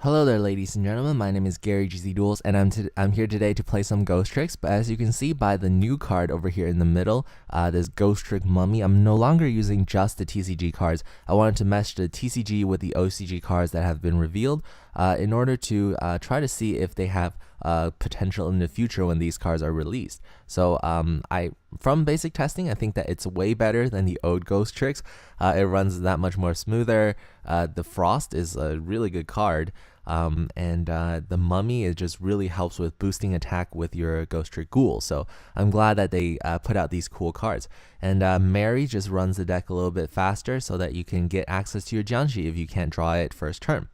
Hello there, ladies and gentlemen. My name is Gary gzduels, and I'm here today to play some Ghostricks. But as you can see by the new card over here in the middle, this Ghostrick Mummy, I'm no longer using just the TCG cards. I wanted to mesh the TCG with the OCG cards that have been revealed in order to try to see if they have potential in the future when these cards are released. So from basic testing, I think that it's way better than the old Ghostricks. It runs that much more smoother. The Frost is a really good card. And the Mummy, it just really helps with boosting attack with your Ghostrick Ghoul. So I'm glad that they put out these cool cards. And Mary just runs the deck a little bit faster so that you can get access to your Jiangshi if you can't draw it first turn.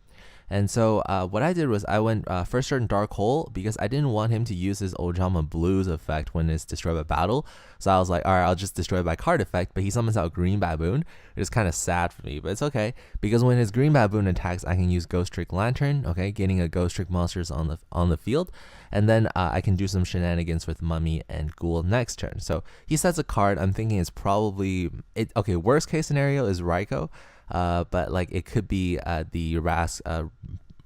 And so what I did was I went first turn Dark Hole because I didn't want him to use his Ojama Blues effect when it's destroyed by battle. So I was like, alright, I'll just destroy it by card effect, but he summons out Green Baboon. It is kind of sad for me, but it's okay, because when his Green Baboon attacks, I can use Ghostrick Lantern, okay, getting a Ghostrick monsters on the field, and then I can do some shenanigans with Mummy and Ghoul next turn. So he sets a card. I'm thinking it's probably, okay, worst case scenario is Raikou. But like it could be the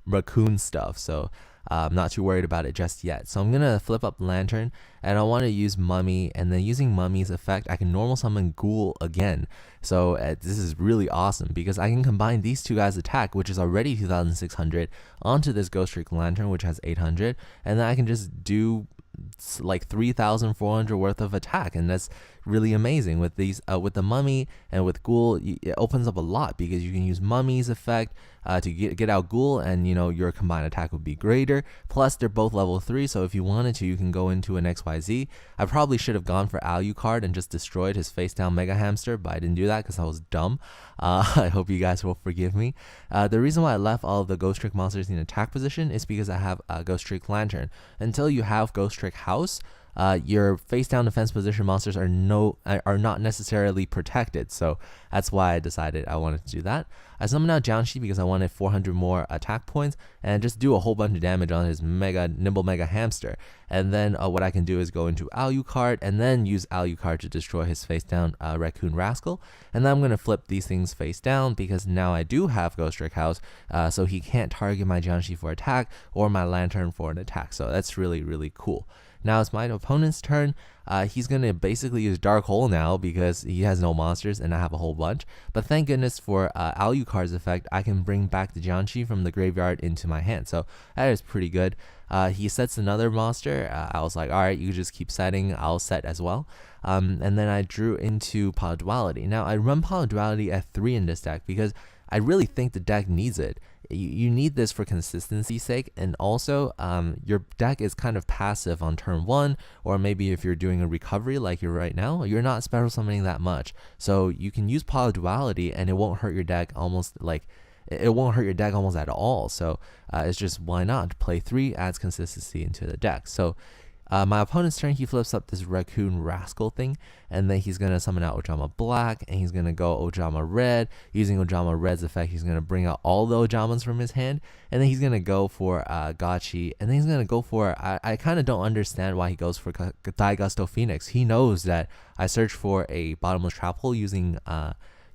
Raccoon stuff, so I'm not too worried about it just yet. So I'm gonna flip up Lantern, and I want to use Mummy, and then using Mummy's effect, I can normal summon Ghoul again. So this is really awesome because I can combine these two guys' attack, which is already 2,600, onto this Ghostrick Lantern, which has 800, and then I can just do like 3,400 worth of attack, and that's really amazing with these with the Mummy and with Ghoul. It opens up a lot because you can use Mummy's effect to get out Ghoul, and your combined attack would be greater. Plus they're both level 3, so if you wanted to, you can go into an XYZ. I probably should have gone for Alucard and just destroyed his face down Mega Hamster, but I didn't do that because I was dumb. I hope you guys will forgive me. The reason why I left all of the Ghostrick monsters in attack position is because I have Ghostrick Lantern. Until you have Ghostrick House, your face down defense position monsters are not necessarily protected, so that's why I decided I wanted to do that. I summoned out Jiangshi because I wanted 400 more attack points and just do a whole bunch of damage on his nimble mega hamster. And then what I can do is go into Alucard and then use Alucard to destroy his face down Raccoon Rascal. And then I'm gonna flip these things face down because now I do have Ghostrick House, so he can't target my Jiangshi for attack or my Lantern for an attack. So that's really cool. Now it's my opponent's turn. He's going to basically use Dark Hole now because he has no monsters and I have a whole bunch. But thank goodness for Alucard's effect, I can bring back the Jiangshi from the graveyard into my hand. So that is pretty good. He sets another monster. I was like, alright, you just keep setting, I'll set as well. And then I drew into Polyduality. Now I run Polyduality at 3 in this deck because I really think the deck needs it. You need this for consistency's sake, and also your deck is kind of passive on turn 1, or maybe if you're doing a recovery like you're right now, you're not special summoning that much. So you can use Polyduality and it won't hurt your deck almost at all. So it's just, why not? Play 3 adds consistency into the deck. So my opponent's turn, he flips up this Raccoon Rascal thing, and then he's going to summon out Ojama Black, and he's going to go Ojama Red. Using Ojama Red's effect, he's going to bring out all the Ojamas from his hand, and then he's going to go for Gotchi, and then he's going to go for, I kind of don't understand why he goes for Daigusto Phoenix. He knows that I search for a bottomless trap hole using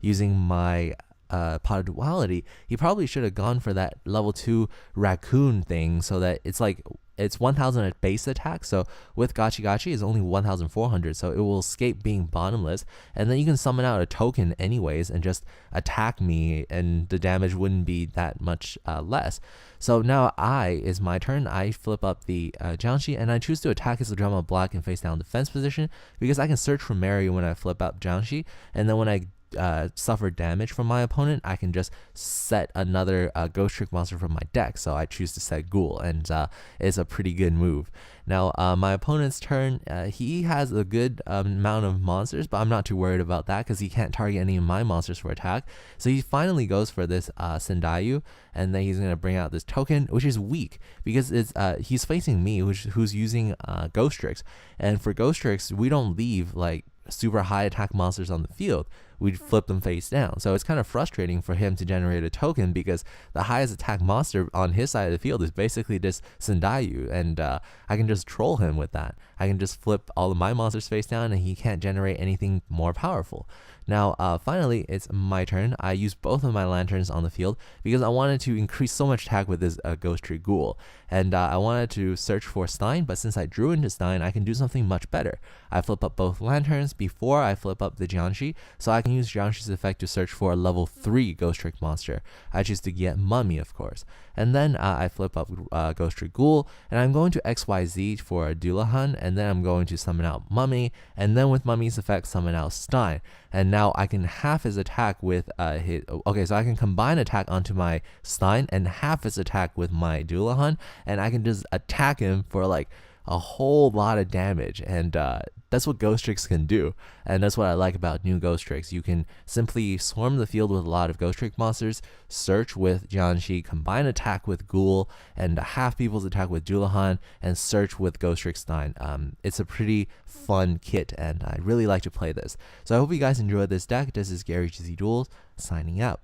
my Polyduality. He probably should have gone for that level 2 Raccoon thing so that it's 1,000 at base attack, so with Gotchi is only 1,400, so it will escape being bottomless, and then you can summon out a token anyways and just attack me, and the damage wouldn't be that much less. So now is my turn. I flip up the Jiangshi, and I choose to attack his Ojama Black in face down defense position because I can search for Mary when I flip up Jiangshi, and then when I suffer damage from my opponent, I can just set another Ghostrick monster from my deck. So I choose to set Ghoul, and it's a pretty good move. Now my opponent's turn, he has a good amount of monsters, but I'm not too worried about that because he can't target any of my monsters for attack. So he finally goes for this Sendayu, and then he's going to bring out this token, which is weak because he's facing me, who's using Ghostricks, and for Ghostricks we don't leave like super high attack monsters on the field. we'd flip them face down. So it's kind of frustrating for him to generate a token because the highest attack monster on his side of the field is basically this Sendaiyu, and I can just troll him with that. I can just flip all of my monsters face down and he can't generate anything more powerful. Now, finally, it's my turn. I used both of my lanterns on the field because I wanted to increase so much attack with this Ghostricks ghoul. And I wanted to search for Stein, but since I drew into Stein, I can do something much better. I flip up both lanterns before I flip up the Jiangshi, so I can use Jiangshi's effect to search for a level 3 Ghostricks monster. I choose to get Mummy, of course. And then I flip up Ghostricks ghoul, and I'm going to XYZ for a Dullahan, and then I'm going to summon out Mummy, and then with Mummy's effect, summon out Stein. And now I can half his attack with his... Okay, so I can combine attack onto my Stein and half his attack with my Dullahan, and I can just attack him for like a whole lot of damage, and that's what Ghostricks can do, and that's what I like about new Ghostricks. You can simply swarm the field with a lot of Ghostricks monsters, search with Jiangshi, combine attack with Ghoul, and half people's attack with Dullahan, and search with Ghostricks Stein. It's a pretty fun kit, and I really like to play this. So I hope you guys enjoyed this deck. This is Gary gzduel signing out.